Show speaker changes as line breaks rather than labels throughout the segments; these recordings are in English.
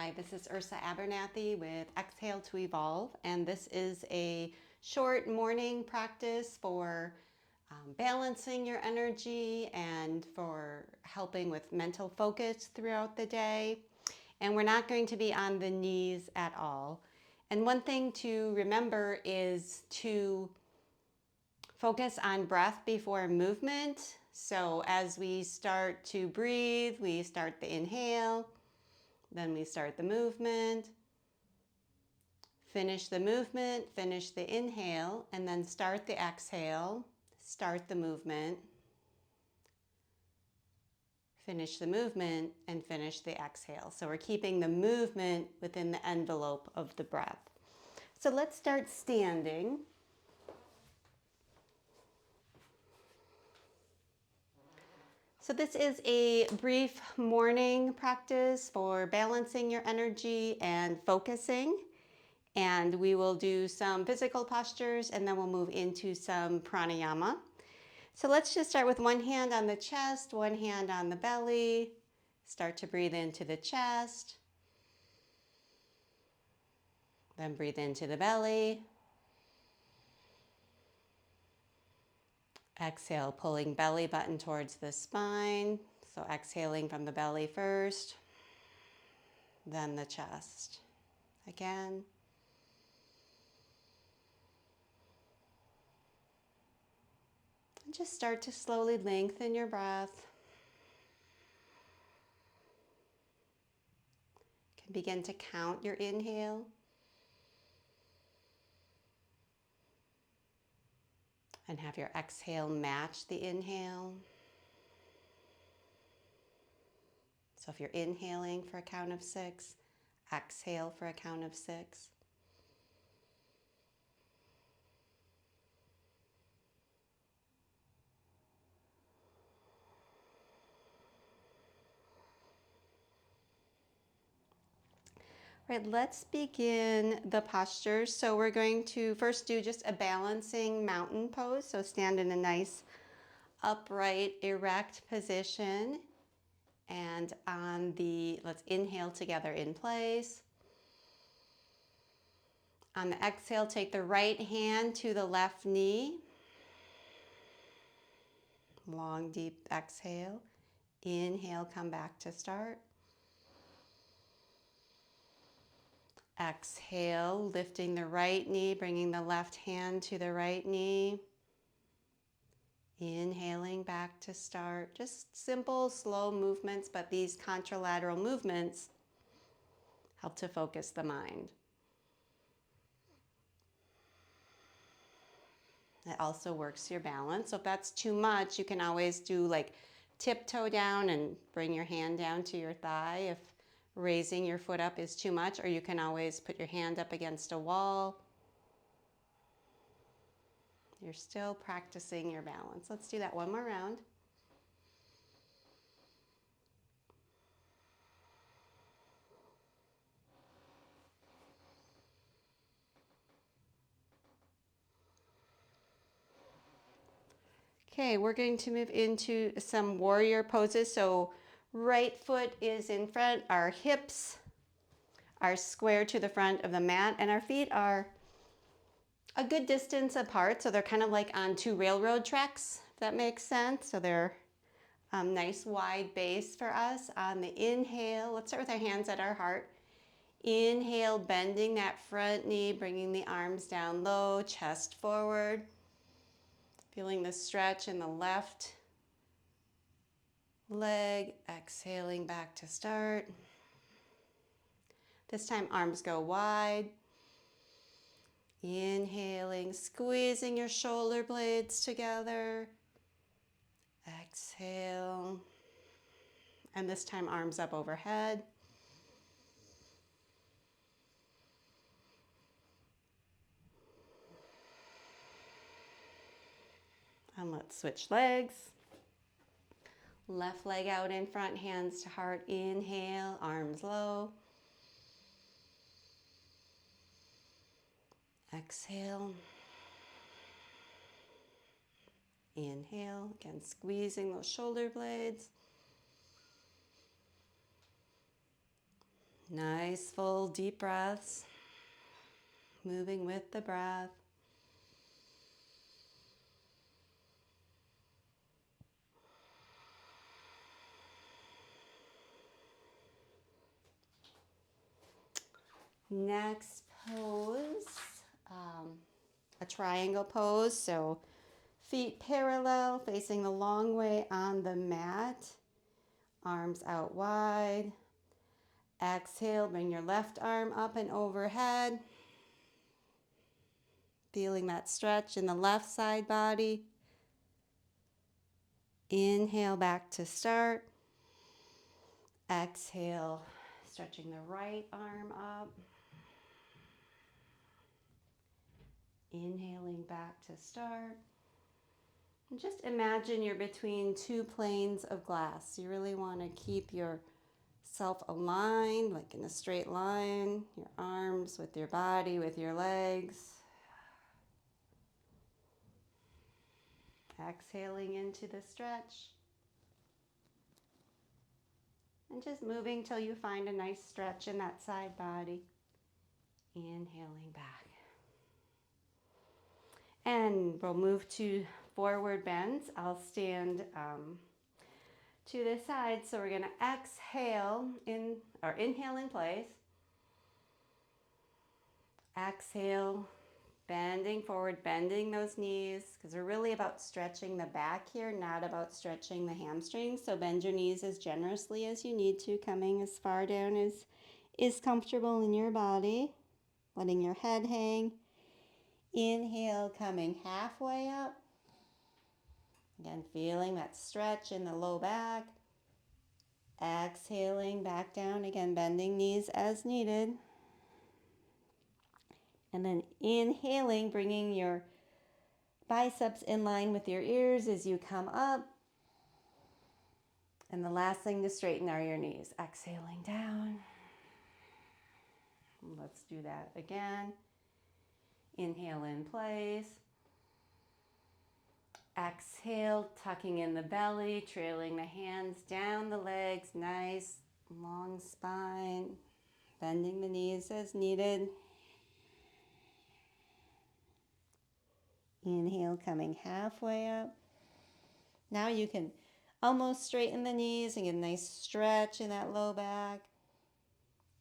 Hi, this is Ursa Abernathy with Exhale to Evolve, and this is a short morning practice for balancing your energy and for helping with mental focus throughout the day. And we're not going to be on the knees at all. And one thing to remember is to focus on breath before movement. So as we start to breathe, we start the inhale. Then we start the movement, finish the movement, finish the inhale, and then start the exhale, start the movement, finish the movement, and finish the exhale. So we're keeping the movement within the envelope of the breath. So let's start standing. So this is a brief morning practice for balancing your energy and focusing. And we will do some physical postures and then we'll move into some pranayama. So let's just start with one hand on the chest, one hand on the belly. Start to breathe into the chest. Then breathe into the belly. Exhale, pulling belly button towards the spine. So exhaling from the belly first, then the chest. Again. And just start to slowly lengthen your breath. You can begin to count your inhale. And have your exhale match the inhale. So if you're inhaling for a count of 6, exhale for a count of 6. All right, let's begin the postures. So we're going to first do just a balancing mountain pose. So stand in a nice upright, erect position. And let's inhale together in place. On the exhale, take the right hand to the left knee. Long, deep exhale. Inhale, come back to start. Exhale, lifting the right knee, bringing the left hand to the right knee. Inhaling back to start. Just simple, slow movements, but these contralateral movements help to focus the mind. It also works your balance. So if that's too much, you can always do like tiptoe down and bring your hand down to your thigh if raising your foot up is too much, or you can always put your hand up against a wall. You're still practicing your balance. Let's do that one more round. Okay, we're going to move into some warrior poses. So right foot is in front, our hips are square to the front of the mat, and our feet are a good distance apart. So they're kind of like on two railroad tracks, if that makes sense. So they're nice wide base for us. On the inhale, let's start with our hands at our heart. Inhale, bending that front knee, bringing the arms down low, chest forward. Feeling the stretch in the left leg. Exhaling back to start. This time arms go wide. Inhaling, squeezing your shoulder blades together. Exhale. And this time arms up overhead. And let's switch legs. Left leg out in front, hands to heart. Inhale, arms low. Exhale. Inhale, again squeezing those shoulder blades. Nice, full, deep breaths. Moving with the breath. Next pose, a triangle pose. So feet parallel, facing the long way on the mat. Arms out wide. Exhale, bring your left arm up and overhead. Feeling that stretch in the left side body. Inhale back to start. Exhale, stretching the right arm up. Inhaling back to start. And just imagine you're between two planes of glass. You really want to keep yourself aligned, like in a straight line, your arms with your body, with your legs. Exhaling into the stretch. And just moving till you find a nice stretch in that side body. Inhaling back. And we'll move to forward bends. I'll stand to the side. So we're going to exhale in, or inhale in place. Exhale, bending forward, bending those knees, because we're really about stretching the back here, not about stretching the hamstrings. So bend your knees as generously as you need to, coming as far down as is comfortable in your body. Letting your head hang. Inhale, coming halfway up. Again, feeling that stretch in the low back. Exhaling back down, again, bending knees as needed. And then inhaling, bringing your biceps in line with your ears as you come up. And the last thing to straighten are your knees. Exhaling down. Let's do that again. Inhale in place. Exhale, tucking in the belly, trailing the hands down the legs. Nice, long spine. Bending the knees as needed. Inhale, coming halfway up. Now you can almost straighten the knees and get a nice stretch in that low back.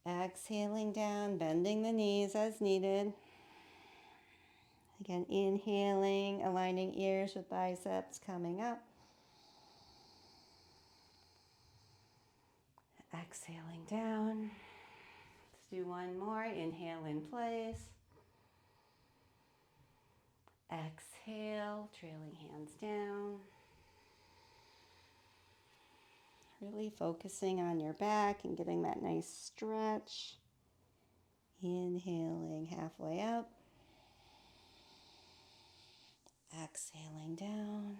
Exhaling down, bending the knees as needed. Again, inhaling, aligning ears with biceps, coming up. Exhaling down. Let's do one more. Inhale in place. Exhale, trailing hands down. Really focusing on your back and getting that nice stretch. Inhaling halfway up. Exhaling down.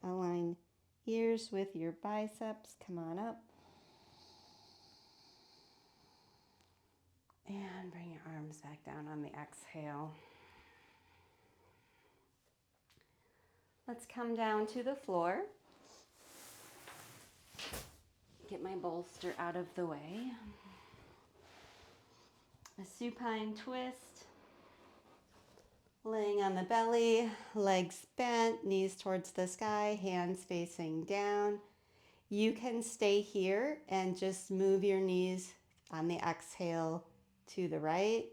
Align ears with your biceps. Come on up. And bring your arms back down on the exhale. Let's come down to the floor. Get my bolster out of the way. A supine twist. Laying on the belly, legs bent, knees towards the sky, hands facing down. You can stay here and just move your knees on the exhale to the right.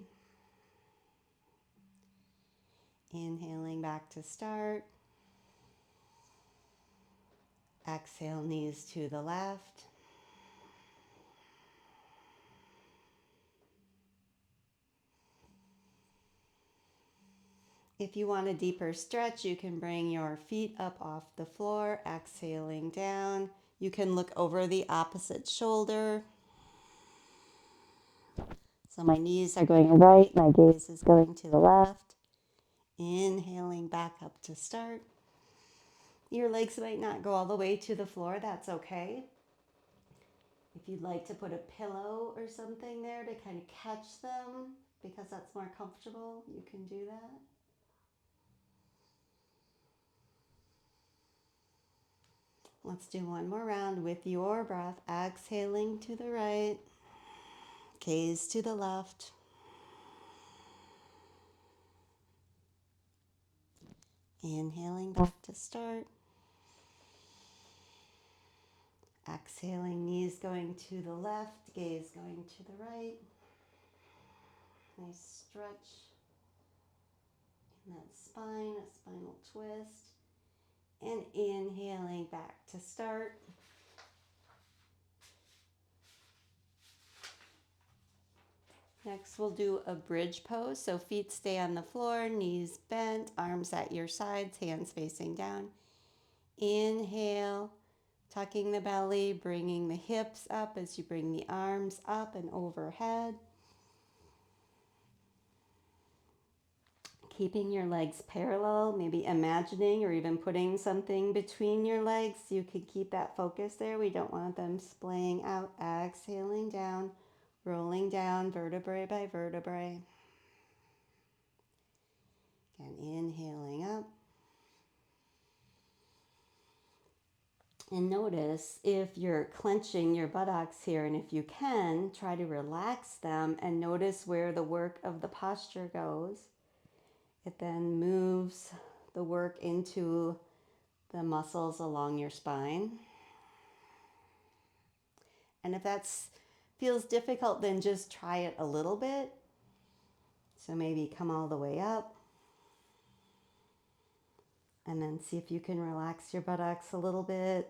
Inhaling back to start. Exhale, knees to the left. If you want a deeper stretch, you can bring your feet up off the floor, exhaling down. You can look over the opposite shoulder. So my knees are going right, my gaze is going to the left. Inhaling back up to start. Your legs might not go all the way to the floor, that's okay. If you'd like to put a pillow or something there to kind of catch them, because that's more comfortable, you can do that. Let's do one more round with your breath. Exhaling to the right, gaze to the left. Inhaling back to start. Exhaling, knees going to the left, gaze going to the right. Nice stretch in that spine, a spinal twist. And inhaling back to start. Next, we'll do a bridge pose. So feet stay on the floor, knees bent, arms at your sides, hands facing down. Inhale, tucking the belly, bringing the hips up as you bring the arms up and overhead. Keeping your legs parallel, maybe imagining or even putting something between your legs. You could keep that focus there. We don't want them splaying out. Exhaling down, rolling down vertebrae by vertebrae. Again, inhaling up. And notice if you're clenching your buttocks here, and if you can, try to relax them and notice where the work of the posture goes. It then moves the work into the muscles along your spine. And if that feels difficult, then just try it a little bit. So maybe come all the way up. And then see if you can relax your buttocks a little bit.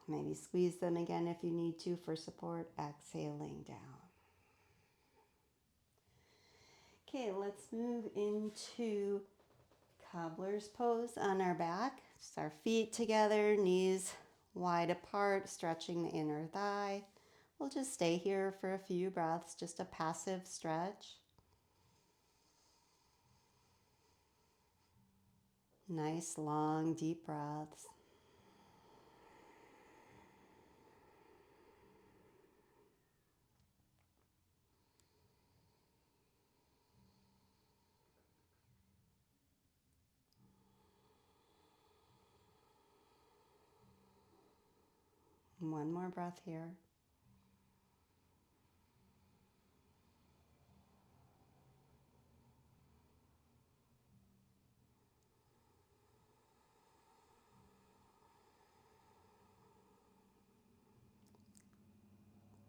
Maybe squeeze them again if you need to for support. Exhaling down. Okay, let's move into cobbler's pose on our back. Just our feet together, knees wide apart, stretching the inner thigh. We'll just stay here for a few breaths, just a passive stretch. Nice, long, deep breaths. One more breath here.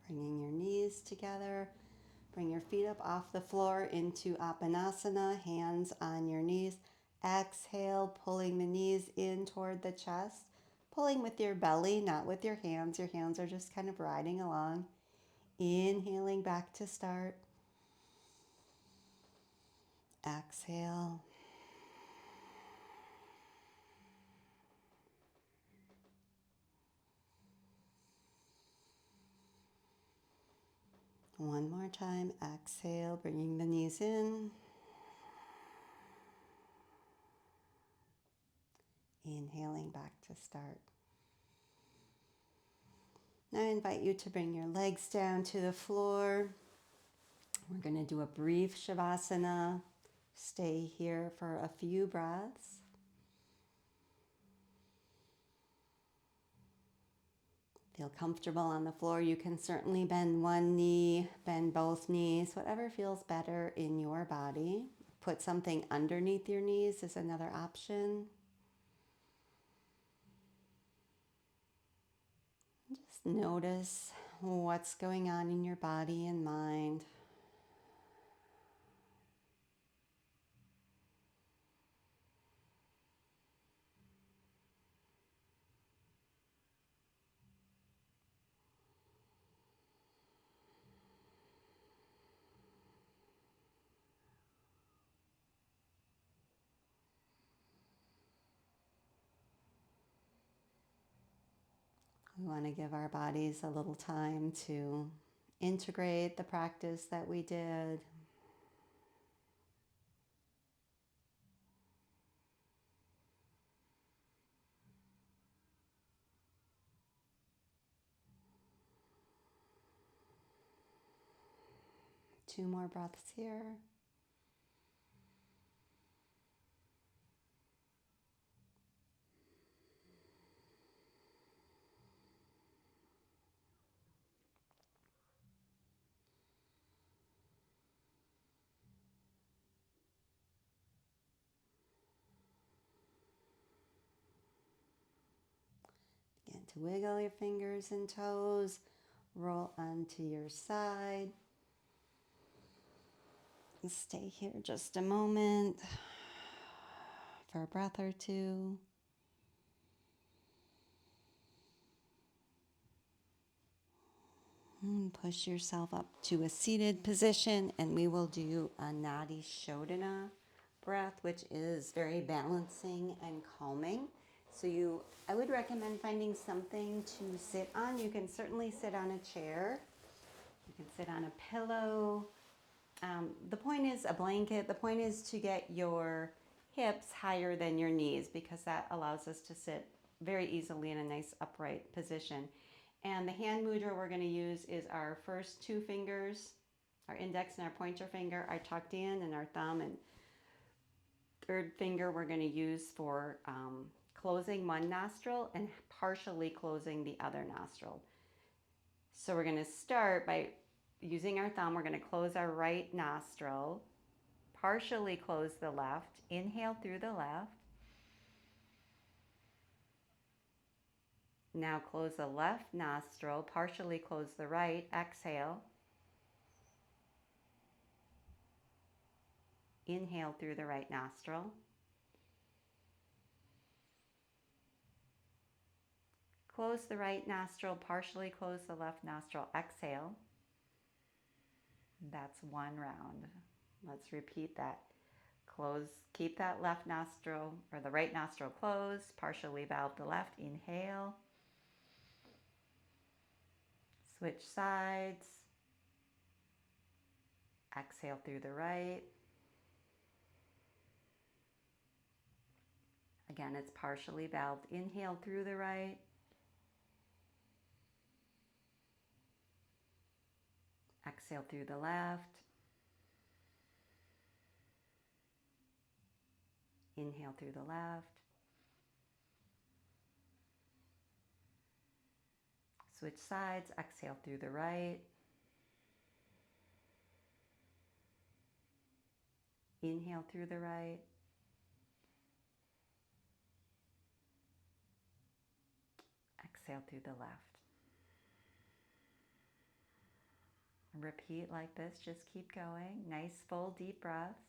Bringing your knees together. Bring your feet up off the floor into Apanasana, hands on your knees. Exhale, pulling the knees in toward the chest. Pulling with your belly, not with your hands. Your hands are just kind of riding along. Inhaling back to start. Exhale. One more time. Exhale, bringing the knees in. Inhaling back to start. Now I invite you to bring your legs down to the floor. We're going to do a brief Shavasana. Stay here for a few breaths. Feel comfortable on the floor. You can certainly bend one knee, bend both knees, whatever feels better in your body. Put something underneath your knees is another option. Just notice what's going on in your body and mind. We want to give our bodies a little time to integrate the practice that we did. Two more breaths here. to wiggle your fingers and toes. Roll onto your side. Stay here just a moment for a breath or two. And push yourself up to a seated position, and we will do a nadi shodana breath, which is very balancing and calming. So I would recommend finding something to sit on. You can certainly sit on a chair. You can sit on a pillow. The point is a blanket. The point is to get your hips higher than your knees, because that allows us to sit very easily in a nice upright position. And the hand mudra we're going to use is our first two fingers, our index and our pointer finger are tucked in, and our thumb and third finger we're going to use for closing one nostril and partially closing the other nostril. So we're going to start by using our thumb. We're going to close our right nostril, partially close the left, inhale through the left. Now close the left nostril, partially close the right, exhale. Inhale through the right nostril. Close the right nostril, partially close the left nostril, exhale. That's one round. Let's repeat that. Close, keep that left nostril or the right nostril closed, partially valve the left, inhale. Switch sides. Exhale through the right. Again, it's partially valved. Inhale through the right. Exhale through the left. Inhale through the left. Switch sides. Exhale through the right. Inhale through the right. Exhale through the left. Repeat like this. Just keep going. Nice, full, deep breaths.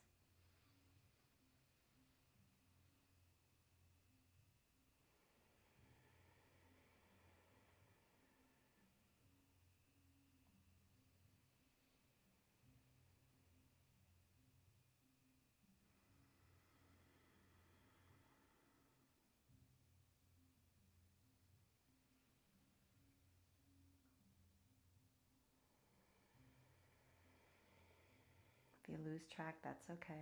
If you lose track, that's okay.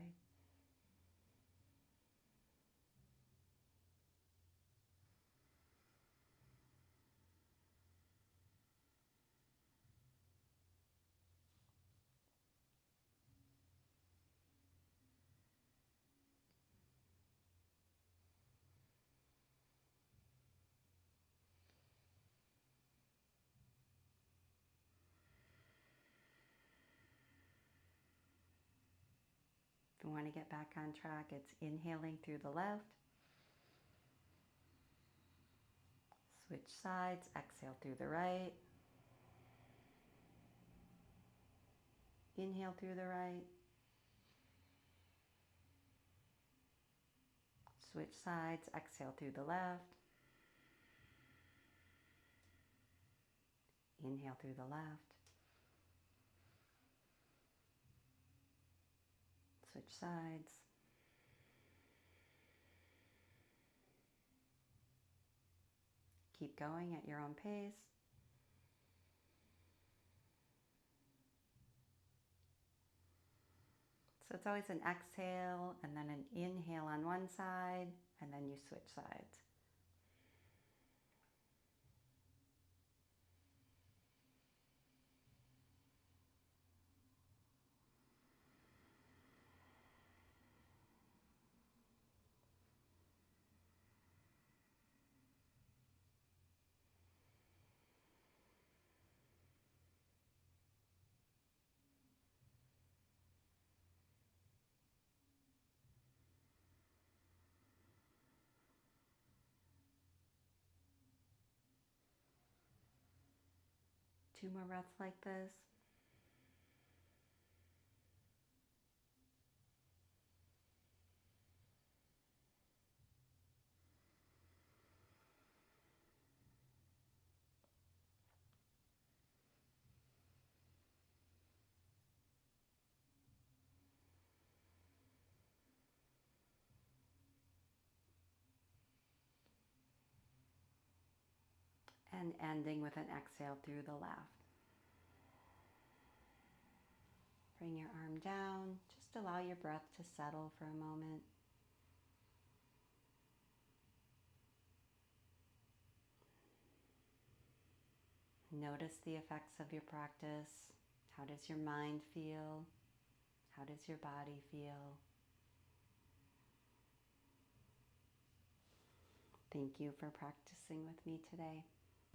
If you want to get back on track, it's inhaling through the left. Switch sides. Exhale through the right. Inhale through the right. Switch sides. Exhale through the left. Inhale through the left. Switch sides. Keep going at your own pace. So it's always an exhale and then an inhale on one side, and then you switch sides.
2 more breaths like this. And ending with an exhale through the left. Bring your arm down. Just allow your breath to settle for a moment. Notice the effects of your practice. How does your mind feel? How does your body feel? Thank you for practicing with me today.